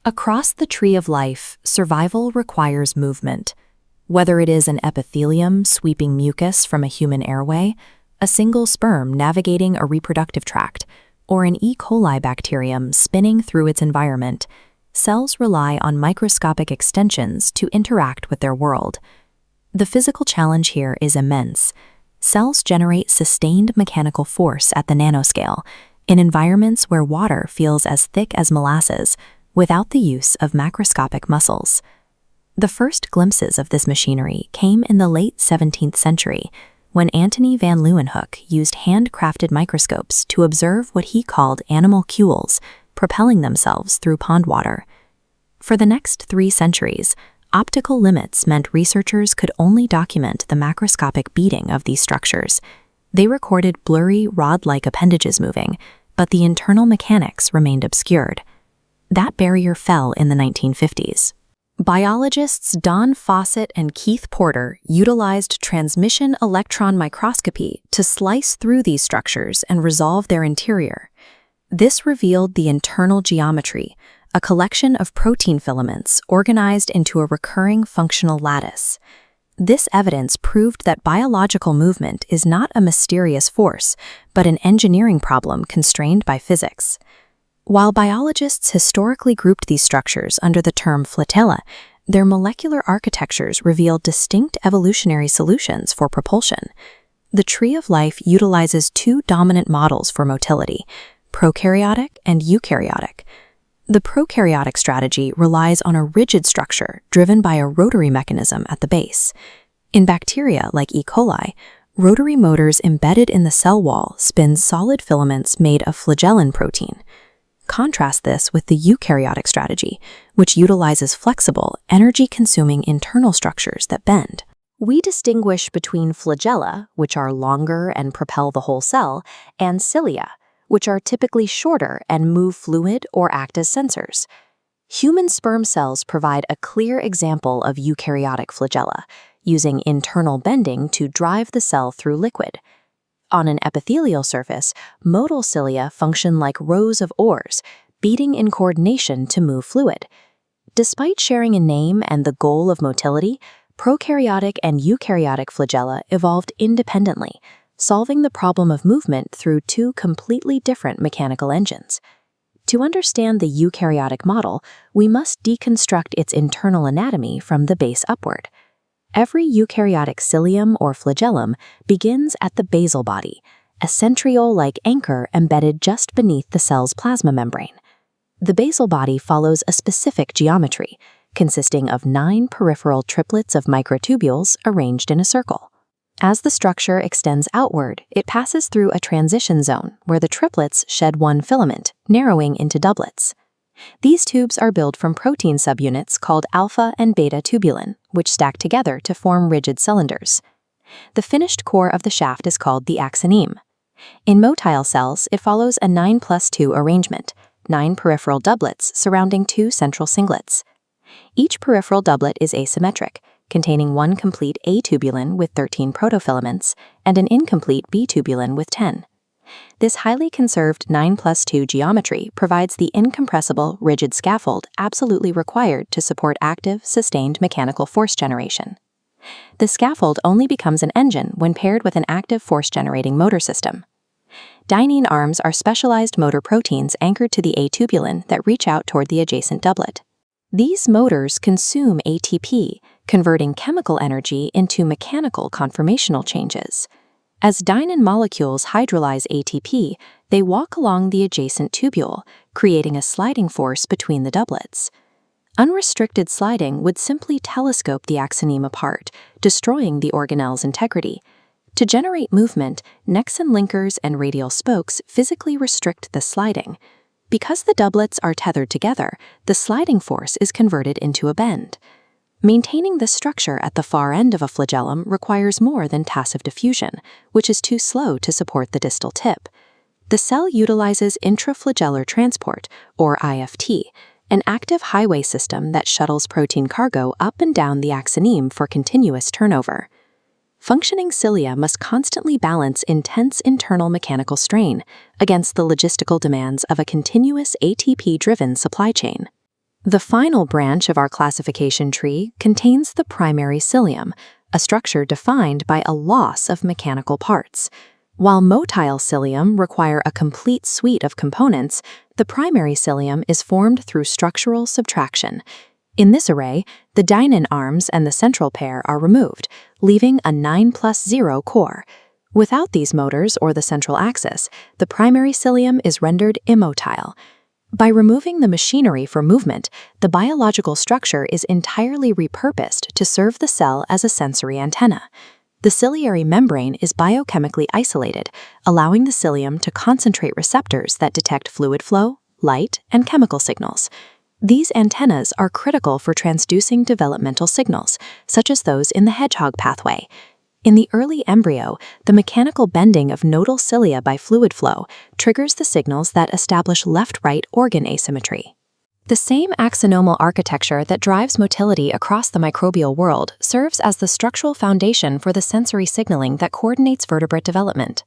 Across the tree of life, survival requires movement. Whether it is an epithelium sweeping mucus from a human airway, a single sperm navigating a reproductive tract, or an E. coli bacterium spinning through its environment, cells rely on microscopic extensions to interact with their world. The physical challenge here is immense. Cells generate sustained mechanical force at the nanoscale, in environments where water feels as thick as molasses, without the use of macroscopic muscles. The first glimpses of this machinery came in the late 17th century, when Antony van Leeuwenhoek used handcrafted microscopes to observe what he called animalcules propelling themselves through pond water. For the next 3 centuries, optical limits meant researchers could only document the macroscopic beating of these structures. They recorded blurry, rod-like appendages moving, but the internal mechanics remained obscured. That barrier fell in the 1950s. Biologists Don Fawcett and Keith Porter utilized transmission electron microscopy to slice through these structures and resolve their interior. This revealed the internal geometry, a collection of protein filaments organized into a recurring functional lattice. This evidence proved that biological movement is not a mysterious force, but an engineering problem constrained by physics. While biologists historically grouped these structures under the term flagella, their molecular architectures revealed distinct evolutionary solutions for propulsion. The tree of life utilizes 2 dominant models for motility, prokaryotic and eukaryotic. The prokaryotic strategy relies on a rigid structure driven by a rotary mechanism at the base. In bacteria like E. coli, rotary motors embedded in the cell wall spin solid filaments made of flagellin protein. Contrast this with the eukaryotic strategy, which utilizes flexible, energy-consuming internal structures that bend. We distinguish between flagella, which are longer and propel the whole cell, and cilia, which are typically shorter and move fluid or act as sensors. Human sperm cells provide a clear example of eukaryotic flagella, using internal bending to drive the cell through liquid. On an epithelial surface, motile cilia function like rows of oars, beating in coordination to move fluid. Despite sharing a name and the goal of motility, prokaryotic and eukaryotic flagella evolved independently, solving the problem of movement through 2 completely different mechanical engines. To understand the eukaryotic model, we must deconstruct its internal anatomy from the base upward. Every eukaryotic cilium or flagellum begins at the basal body, a centriole-like anchor embedded just beneath the cell's plasma membrane. The basal body follows a specific geometry, consisting of 9 peripheral triplets of microtubules arranged in a circle. As the structure extends outward, it passes through a transition zone where the triplets shed 1 filament, narrowing into doublets. These tubes are built from protein subunits called alpha and beta tubulin, which stack together to form rigid cylinders. The finished core of the shaft is called the axoneme. In motile cells, it follows a 9+2 arrangement, 9 peripheral doublets surrounding 2 central singlets. Each peripheral doublet is asymmetric, containing 1 complete A tubulin with 13 protofilaments and an incomplete B tubulin with 10. This highly conserved 9+2 geometry provides the incompressible, rigid scaffold absolutely required to support active, sustained mechanical force generation. The scaffold only becomes an engine when paired with an active force-generating motor system. Dynein arms are specialized motor proteins anchored to the A tubulin that reach out toward the adjacent doublet. These motors consume ATP, converting chemical energy into mechanical conformational changes. As dynein molecules hydrolyze ATP, they walk along the adjacent tubule, creating a sliding force between the doublets. Unrestricted sliding would simply telescope the axoneme apart, destroying the organelle's integrity. To generate movement, Nexon linkers and radial spokes physically restrict the sliding. Because the doublets are tethered together, the sliding force is converted into a bend. Maintaining this structure at the far end of a flagellum requires more than tacit diffusion, which is too slow to support the distal tip. The cell utilizes intraflagellar transport, or IFT, an active highway system that shuttles protein cargo up and down the axoneme for continuous turnover. Functioning cilia must constantly balance intense internal mechanical strain against the logistical demands of a continuous ATP-driven supply chain. The final branch of our classification tree contains the primary cilium, a structure defined by a loss of mechanical parts. While motile cilium require a complete suite of components, the primary cilium is formed through structural subtraction. In this array, the dynon arms and the central pair are removed, leaving a 9+0 core. Without these motors or the central axis, the primary cilium is rendered immotile. By removing the machinery for movement, the biological structure is entirely repurposed to serve the cell as a sensory antenna. The ciliary membrane is biochemically isolated, allowing the cilium to concentrate receptors that detect fluid flow, light, and chemical signals. These antennas are critical for transducing developmental signals, such as those in the hedgehog pathway. In the early embryo, the mechanical bending of nodal cilia by fluid flow triggers the signals that establish left-right organ asymmetry. The same axonomal architecture that drives motility across the microbial world serves as the structural foundation for the sensory signaling that coordinates vertebrate development.